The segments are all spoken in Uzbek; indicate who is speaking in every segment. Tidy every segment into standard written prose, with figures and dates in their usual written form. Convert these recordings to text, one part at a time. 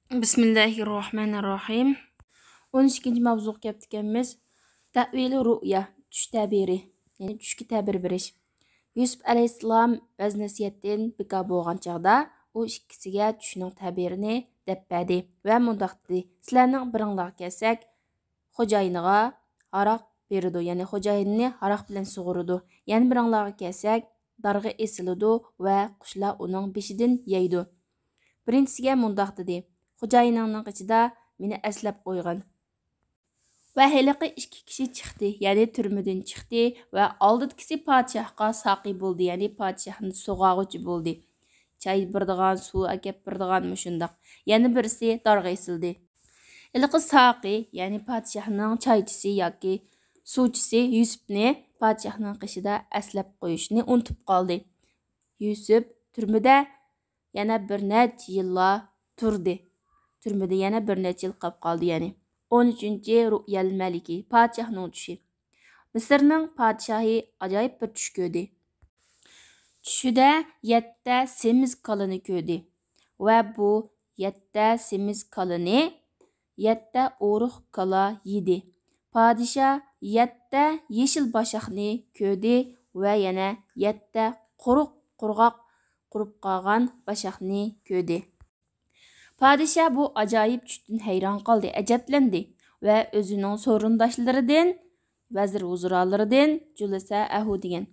Speaker 1: Bismillahirrahmanirrahim. 12-ci mavzuga kelib ekanmiz. Ta'vili ru'ya, tush ta'biri, ya'ni tushga ta'bir berish. Yusuf alayhissalom o'z nasiyatdan bekor bo'lgan chaqda u ikkisiga tushning ta'birini deb berdi va mundaq dedi: "Sizlarning biringlarga kelsak, xo'jayiniga aroq beridi, ya'ni xo'jayinini aroq bilan sug'uridi. Yana biringlarga kelsak, darga esilidi va qushlar uning beshidan yeydi." Birinchisiga mundaq dedi: "Xo'jayiningning ichida meni aslab qo'ygan." Va heliqi ikki kishi chiqdi, ya'ni turmadan chiqdi va oldidagisi podshohga soqi bo'ldi, ya'ni podshohni sug'og'uchi bo'ldi. Choy beradigan, suv akab beradigan mushundoq. Yana birisi darga esildi. Heliqi soqi, ya'ni podshohning choychisi yoki suvchisi Yusufni podshohning qishida aslab qo'yishni unutib qoldi. Yusuf turmada yana bir necha yillar turdi. Turmada yana bir necha yil qolib qoldi, ya'ni 13-ci Ru'yal Maliki, podshohning tushi. Misrning podshohi ajoyib bir tush ko'rdi. Tushida 7 semiz kalini ko'rdi va bu 7 semiz kalini 7 o'ruq kala yedi. Podshoh 7 yeşil başaqni ko'rdi va yana 7 qurg'oq qurib qolgan başaqni ko'rdi. Podshoh bu ajoyib tushdan hayron qoldi, ajablendi va o'zining so'rindoshlaridan, vazir vuzirolaridan Julasa Ahu degan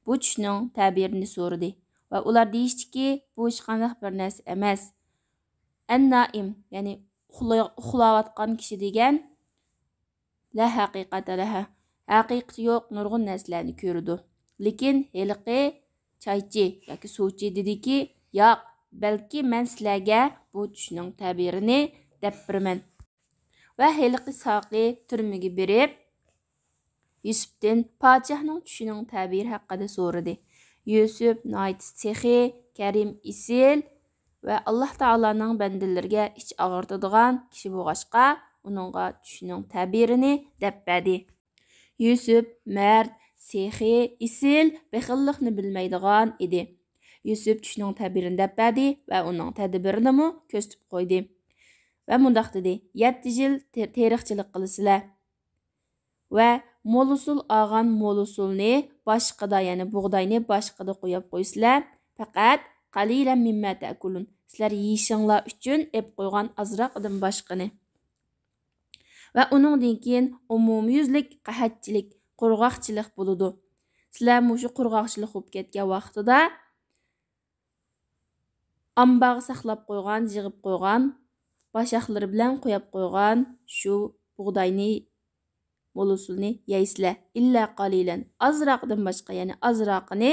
Speaker 1: bu tushning ta'birini so'radi va ular deyishdiki, bu hech qanday bir narsa emas. An-naim, ya'ni uxlayotgan kishi degan la haqiqata laha, haqiqati yo'q nurg'un narsalarni ko'rdi. Lekin heliqi choychi yoki suvchi dediki, yo'q, balki men sizlarga bu tushning ta'birini deb beraman. Va heliqi soqi turmaga berib Yusufdan podshohning tushining ta'biri haqida so'radi. Yusuf nayt sehi, karim isil va Alloh taolaning bandalariga ich og'irtadigan kishi bo'lg'achqa uningga tushining ta'birini deb berdi. Yusuf mard, sehi, isil, bexillikni bilmaydigan edi. Yusuf tushning ta'birini deb berdi va uning tadbirini ko'rsatib qo'ydi. Va mundaq dedi: 7 yil teriqchilik qilasizlar va mo'lusul olgan mo'lusulni boshqada, ya'ni bug'doyni boshqada qo'yib qo'ysizlar. Faqat qalilan mimma ta'kulun. Sizlar yeyishinglar uchun ep qo'ygan azroqdan boshqani. Va uningdan keyin umumyuzlik qahatchilik, qurg'oqchilik bo'ladi. Sizlar mushu qurg'oqchilik bo'lib ketgan vaqtida ambaga saqlab qo'ygan, yig'ib qo'ygan, boshaqlari bilan qo'yib qo'ygan shu bug'doyni mo'lusulni yeysizlar. Illa qalilan, azroqdan boshqa, ya'ni azroqini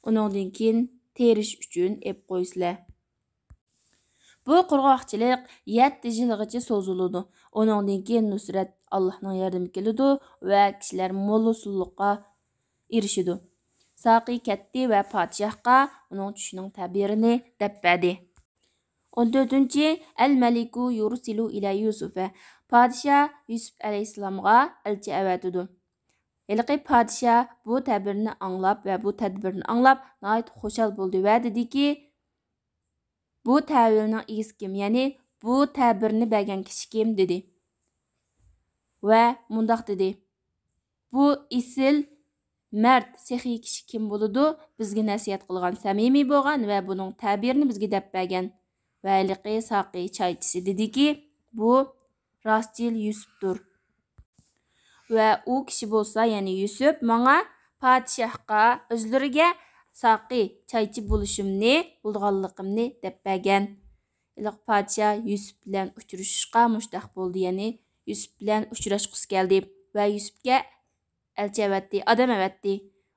Speaker 1: uningdan keyin terish uchun ep qo'ysizlar. Bu qurg'oqchilik 7 yilgacha so'ziladi. Uningdan keyin nusrat Allohning yordami keladi va kishilar mo'lusullikqa erishidi. Soqi ketdi va podshohga uning tushining ta'birini deb berdi. 14-ci Al-Maliku yursilu ila Yusufa. Podshoh Yusuf alayhissalomga elchi avatidi. Heliqi podshoh bu ta'birni anglab va bu tadbirni anglab nayt xushal bo'ldi va dediki, bu ta'vilning egisi kim, ya'ni bu ta'birni bergan kishi kim dedi. Va mundaq dedi: bu isil mard, sehiy kishi kim bo'ladi? Bizga nasihat qilgan, samimiy bo'lgan va buning ta'birini bizga deb bergan. Va heliqi soqi choychisi dediki, bu rostchil Yusufdir. Va u kishi bo'lsa, ya'ni Yusuf menga podshohga o'zlariga soqi choychi bo'lishimni, bo'lganligimni deb bergan. Heliqi podshoh Yusuf bilan uchrashishga mushtaq bo'ldi, ya'ni Yusuf bilan uchrashqisi keldi va Yusufga elchi avatdi, odam avatdi.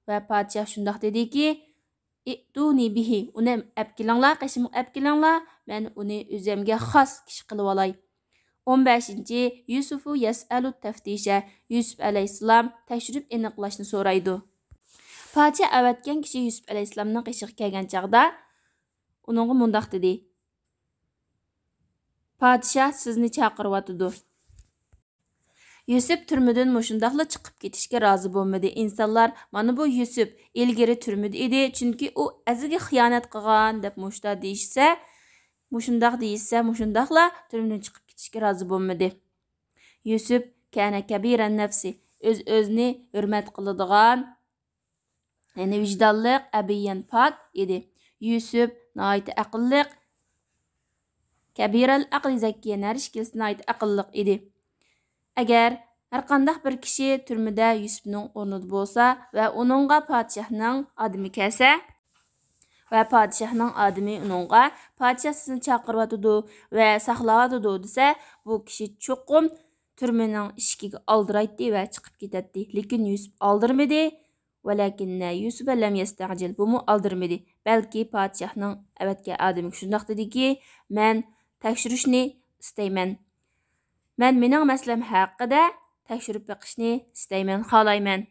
Speaker 1: Va podshoh shundoq dediki, "Ituni bihi, uni apkilanglar, qishimga apkilanglar, men uni o'zimga xos kishi qilib olay." 15-ci Yusufu yas'alu taftisha. Yusuf alayhissalom tekshirib aniqlashni so'raydi. Podshoh avatgan kishi Yusuf alayhissalomning qishiga kelgan chaqda uningga mundaq dedi: "Podshoh sizni chaqiryotidi." Yusuf turmadan mushundaqla chiqib ketishga rozi bo'lmadi. İnsanlar mana bu Yusuf ilgari turmada edi, chunki u aziga xiyonat qilgan deb mushta deyishsa, Muşundaq deyilsə, muşundaqla türmüdən çıxıb ketishga razı bo'lmadi. Yusuf kana kabiran nafsi, öz-özünü hürmet qıladigan, yani vicdanlıq, əbiyyan pak idi. Yusuf nəhayət aqıllıq, kabiral aqli zakkiyan, hər işkilisi nəhayət aqıllıq idi. Əgər hər qandaq bir kişi türmədə Yusufның ornida bolsa və onunğa padişahның adımı kəlsə və padişahның adımı onunğa padişah sizni çağırıvatıdı və saxlavatıdı desə, bu kişi çoxum türmənin işkiga aldıraydı və çıxıb ketətdi. Lekin Yusuf aldırmadı. Velakinne Yusuf lem yesta'cil, bu mu aldırmadı. Belki padişahның əvətki adımı şundaq dedi ki, mən təkşürüşni istəymen. Mən mening məsələm haqqında təkşürüb baxışni istəymen, xalayman.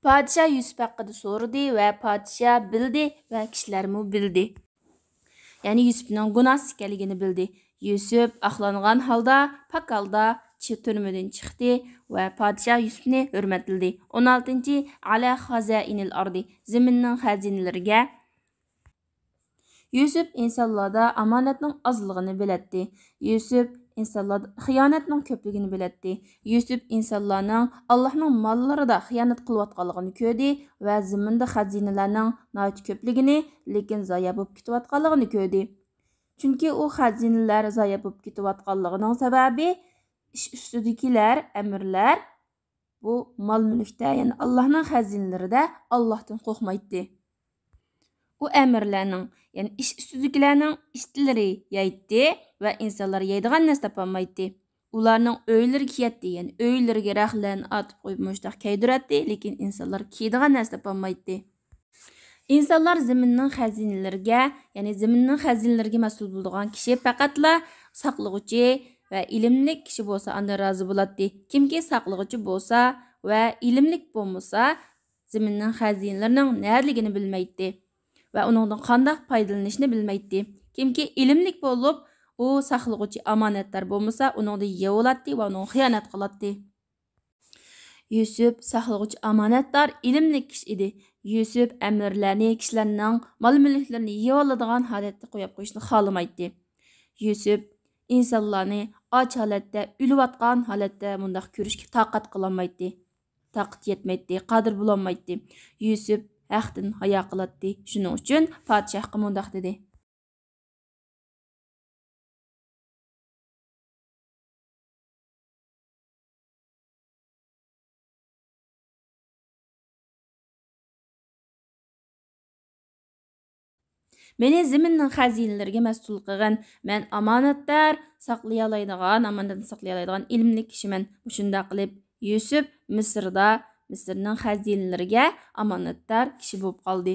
Speaker 1: Padişah Yusuf haqqında so'radi və padişah bildi və kişilərmi bildi. Yani Yusufның günahsız ekanligini bildi. Yusuf axlanğan halda, pak halda türmədən çıxdı və padişah Yusufni hürmətledi. 16-cı ala xazainil ardi, zəminnin xəzinələrə. Yusuf insanlarda amanatның azlığını bilətdi. Yusuf insanlarda xiyanatның köplüğünü bilətdi. Yusuf insanlarning Allahның mallarida xiyanat qılıyatqanlığını gördü və zəmində xəzinələrning nəhayət köplüğünü, lekin zaya bo'lib ketayotganligini gördü. Çünki o xəzinələr zaya bo'lib ketayotganlığının səbəbi iş üstüdəkiler, əmirlər bu mal mülkdə, yəni Allahның xəzinələrində Allahdan qorxmaydı. O əmirlərinin, yəni iş üstüdəkilərinin işləri yaydı və insanlar yeydigan nəsə tapalmaydı. Ularning öylləri kiyətdi, yəni öyleriga rəxlərini atıb qoyub müştaq keydirətdi, lekin insanlar kiydigan nəsə tapalmaydı. İnsanlar zəminnin xəzinələrə, yəni zəminnin xəzinələrə məsul bulduğan kişi faqatla saqlıqçı və ilimlik kişi bolsa anda razı bulatdı. Kimki saqlıqçı bolsa və ilimlik bolmasa, zəminnin xəzinələrinin nərligini bilməydi və onundan qandaq faydalanışını bilməydi. Kimki ilimlik bolup, o saqlıqçı amanətlər bolmasa, onunda yevolatdı və onun xiyanat qılatdı. Yusuf saqlıqçı amanətdar ilimlik kişi idi. Yusuf əmirlərini, kişilərinin mal-mülklərini yevoladigan halətdə qoyub qoyuşunu xalamaydı. Yusuf insanlarni aç holatda, ülyotgan holatda mundaq ko'rishga taqat qilolmaydi. Taqat yetmaydi, qodir bo'lolmaydi. Yusuf haqdan hayo qiladi. Shuning uchun podshohga mundaq dedi: Meni zəminnin xəzinələrə məsul qılğan, mən amanatlar saqlayalaydigan, amanatni saqlayalaydigan ilmli kişiman. Shunda qilib Yusuf Misrda, Misrning xəzinələrə amanatlar kişi bo'lib qoldi.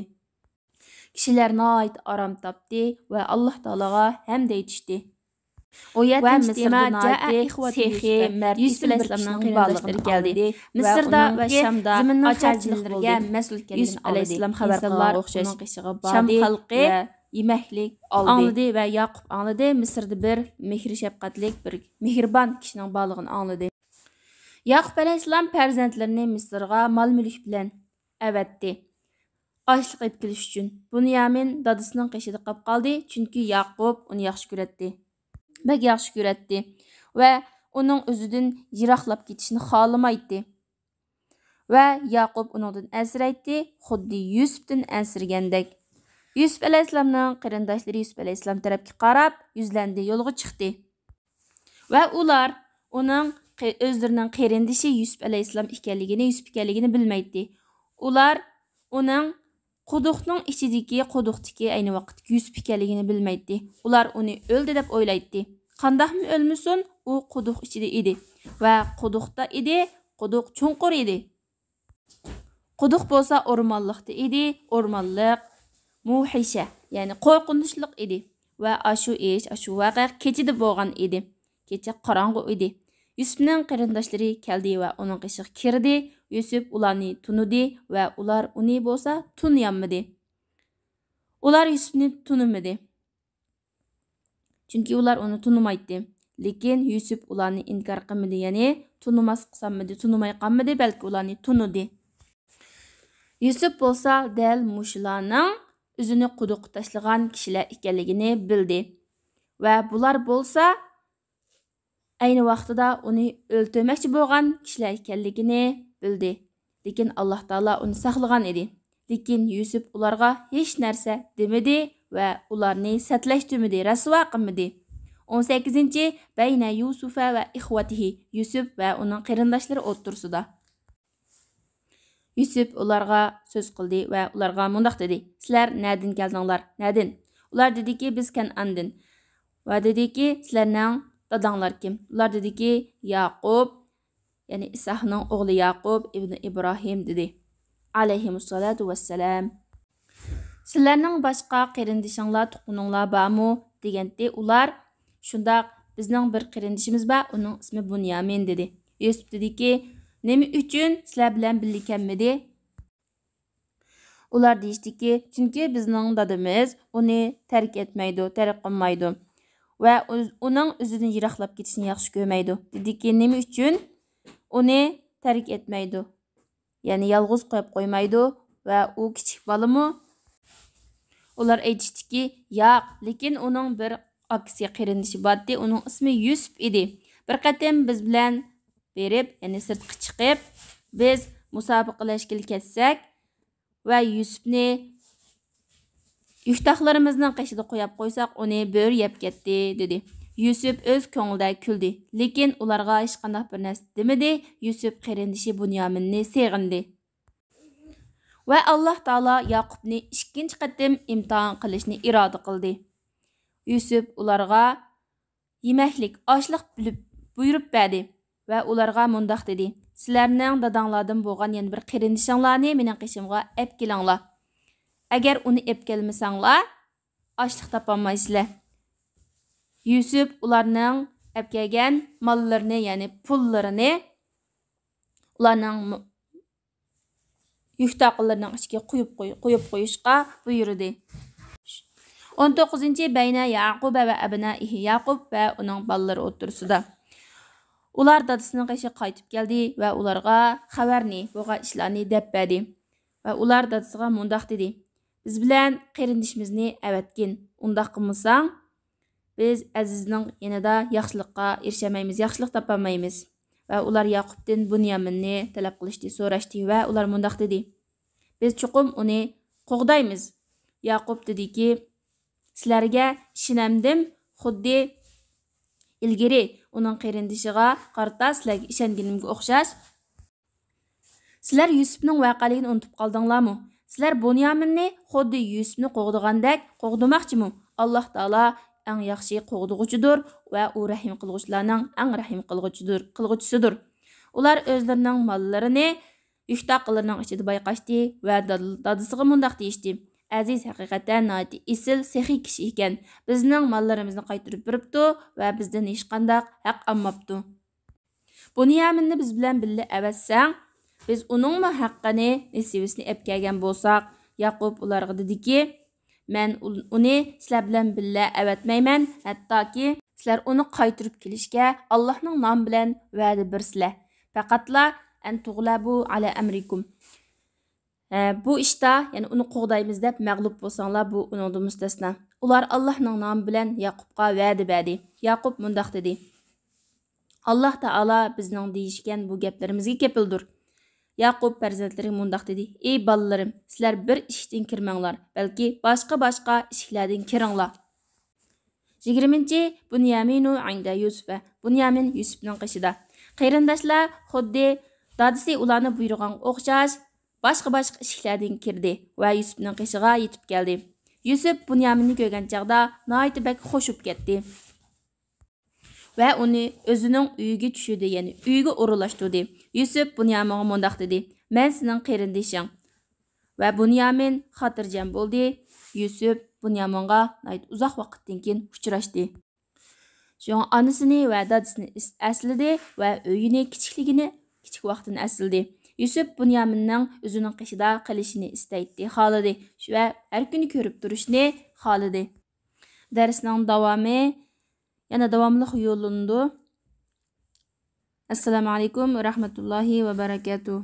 Speaker 1: Kişilər nəhayət aram tapdı və Allah Taalaga hamd aytishdi. O yerdə Misrda Sexi, Yusuf Aleyhisselamның qarindoshları gəldi. Misrda və Şamda xəzinələrə məsul gələn Yusuf Aleyhisselam xəbər qılğan oxşaş. Şam xalqı yeməklik anladı və Yaqub anladı. Misrda bir mehri şəfqətlik, bir mehriban kişinin balığını anladı. Yaqub Aleyhisselam pərzəndlərini Misrga mal-mülk bilan əvətdi. Açlıq edib keliş üçün. Bunyamin dadısının qeşida qap qaldı, çünki Yaqub onu yaxşı görətdi. Bək yaxşı görətdi və onun özüdən yıraqlab ketishini xalamaydı. Və Yaqub onundan əsirəydi, xuddi Yusufdan əsirgəndək. Yusuf Aleyhisselamның qarindoshları Yusuf Aleyhisselam tərəfə qarab, yüzləndi, yolğa çıxdı. Və ular onun özlərinin qarindoshi Yusuf Aleyhisselam ikənligini bilməydi. Ular onun quduqning ichidagi quduqdagi ayni vaqt Yusuf ikənligini bilməydi. Ular onu öldü deb o'ylaydi. Qandaqmı ölmüsün, o quduq ichida edi və quduqda idi, quduq chunqur idi. Quduq bo'lsa o'rmonliqda edi, o'rmonliq muhisha, ya'ni qo'rqinchliq edi və ashu vaqe kechida bo'lgan edi. Kecha qorong'u edi. Yusufning qarindoshlari keldi və onun qishiga kirdi. Yusuf ularni tunudi və ular uni bo'lsa tunyanmadi. Ular Yusufni tunumadi. Çünki ular onu tunumaydı. Lekin Yusuf ularni inkar qilmadi, ya'ni tunumas qilmadi, tunumay qolmadi, balki ularni tunudi. Yusuf bo'lsa dal mushularning o'zini quduqqa tashlagan kishilar ekanligini bildi. Va bular bo'lsa ayni vaqtida uni o'ltirmoqchi bo'lgan kishilar ekanligini bildi. Lekin Alloh taolo uni saqlagan edi. Lekin Yusuf ularga hech narsa demadi va ularni satlashtirmadi, rasvo qilmadi. 18. Bayna Yusufa va ixvatihi. Yusuf va uning qarindoshlari o'rtasida. Yusuf ularga so'z qildi va ularga mundaq dedi: "Sizlar nadin keldinglar? Nadin?" Ular dediki: "Biz Kan'andin." Va dediki: "Sizlarning dadanglar kim?" Ular dediki: "Yaqub, ya'ni Isahning o'g'li Yaqub ibn Ibrohim" dedi. Alayhimussalatu vassalam. "Sizlarning boshqa qarindishinglar, tuqqaninglar bormi?" deganda ular shundaq, "Bizning bir qarindishimiz bor, uning ismi Bunyamin" dedi. Yusuf dediki: "Nima uchun sizlar bilan birga kelmadi?" Ular deyishdiki: "Chunki bizning dadamiz uni tark etmaydi, tark qilmaydi va uning o'zidan yiroqlab ketishni yaxshi ko'rmaydi." Dediki: "Nima uchun uni tark etmaydi? Ya'ni yolg'iz qo'yib qo'ymaydi va u kichik bolami?" Ular aytishdiki: "Yo'q, lekin uning bir akasi qarindishi bordi, uning ismi Yusuf edi. Bir qatam biz bilan berib, ya'ni sirtqa chiqib, biz musobaqalashga ketsak va Yusufni yuktaqlarimizning qishida qo'yib qo'ysak, uni bo'r yeb ketdi" dedi. Yusuf o'z ko'nglida kuldi, lekin ularga hech qanday bir narsa demadi. Yusuf qarindishi Bunyaminni seg'indi. Va Alloh taolo Yaqubni ikkinchi qatim imtihon qilishni iroda qildi. Yusuf ularga yemaklik, oshliq buyurib berdi va ularga mundaq dedi: "Sizlarning dadanglardan bo'lgan yana bir qarindishinglarni mening qishimga olib kelinglar. Agar uni olib kelmasanglar, oshliq topolmaysizlar." Yusuf ularning olib kelgan mollarini, ya'ni pullarini ularning yuktaqlarning ichiga qo'yib qo'yishga buyurdi. 19. Bayna Yaqub va abnaihi. Yaqub va uning bolalari o'rtasida. Ular dadasining qishiga qaytib keldi va ularga xabarni, bo'lgan ishlarni deb berdi. Va ular dadasiga mundaq dedi: "Biz bilan qarindishimizni avatgin. Undaq qilmasang, biz Azizning yanida yaxshilikqa erishamaymiz, yaxshilik topolmaymiz." Va ular Yaqubdan Bunyaminni talab qilishdi, so'rashdi va ular mundaq dedi: "Biz chuqum uni qo'g'daymiz." Yaqub dediki: "Sizlarga ishonamdim, xuddi ilgari uning qarindishiga qarata sizlarga ishonganimga o'xshash. Sizlar Yusufning voqeligini unutib qoldinglarmi? Sizlar Bunyaminni xuddi Yusufni qo'g'dagandek qo'g'damoqchimi? Alloh taolo eng yaxshi qo'g'dug'uchidir va u rahim qilg'uvchilarning eng rahim qilg'uvchisidir." Ular o'zlarining mollarini yuktaqlarining ichida bayqashdi va dadasiga mundaq deyishdi: "Aziz haqiqatan noiti isil, sexiy kishi ekan. Bizning mollarimizni qaytarib beribdi va bizdan hech qanday haq olmabdi. Bunyaminni biz bilan birga avatsang, biz uning haqqini, nisibasini olib kelgan bo'lsak." Yaqub ularga dediki: "Men uni sizlar bilan birga avatmayman, hattoki sizlar uni qaytarib kelishga Allohning nomi bilan va'da bersizlar. Faqatla an tug'labu ala amrikum." Bu ishda, ya'ni uni qo'g'daymiz deb mag'lub bo'lsanglar, bu uningdan mustasno. Ular Allohning nomi bilan Yaqubga va'da berdi. Yaqub mundaq dedi: "Alloh taolo bizning deyishgan bu gaplarimizga kepildir." Yaqub farzandlari mundaq dedi: "Ey bolalarim, sizlar bir eshikdan kirmanglar, balki boshqa eshiklardan kiringlar." 20. Bunyaminu inda Yusufa. Bunyamin Yusufning qishida. Qarindoshlar xuddi dadasi ularni buyurgan o'xshash boshqa eshiklardan kirdi va Yusufning qishiga yetib keldi. Yusuf Bunyaminni ko'rgan chaqda nihoyat bak xo'shib ketdi va uni o'zining uyiga tushirdi, ya'ni uyiga o'rinlashtirdi. Yusuf Bunyaminga mundaq dedi: "Men sening qarindishing." Va Bunyamin xotirjam bo'ldi. Yusuf Bunyaminga uzoq vaqtdan keyin uchrashdi. Shunga onasini va dadasini esladi va uyini kichik vaqtini esladi. Yusuf Bunyaminning o'zining qishida qilishini istaydi, xohladi va har kuni ko'rib turishni xohladi. Darsning davomi yana davomli yo'llanadi. Assalomu alaykum va rahmatullohi va barakatuh.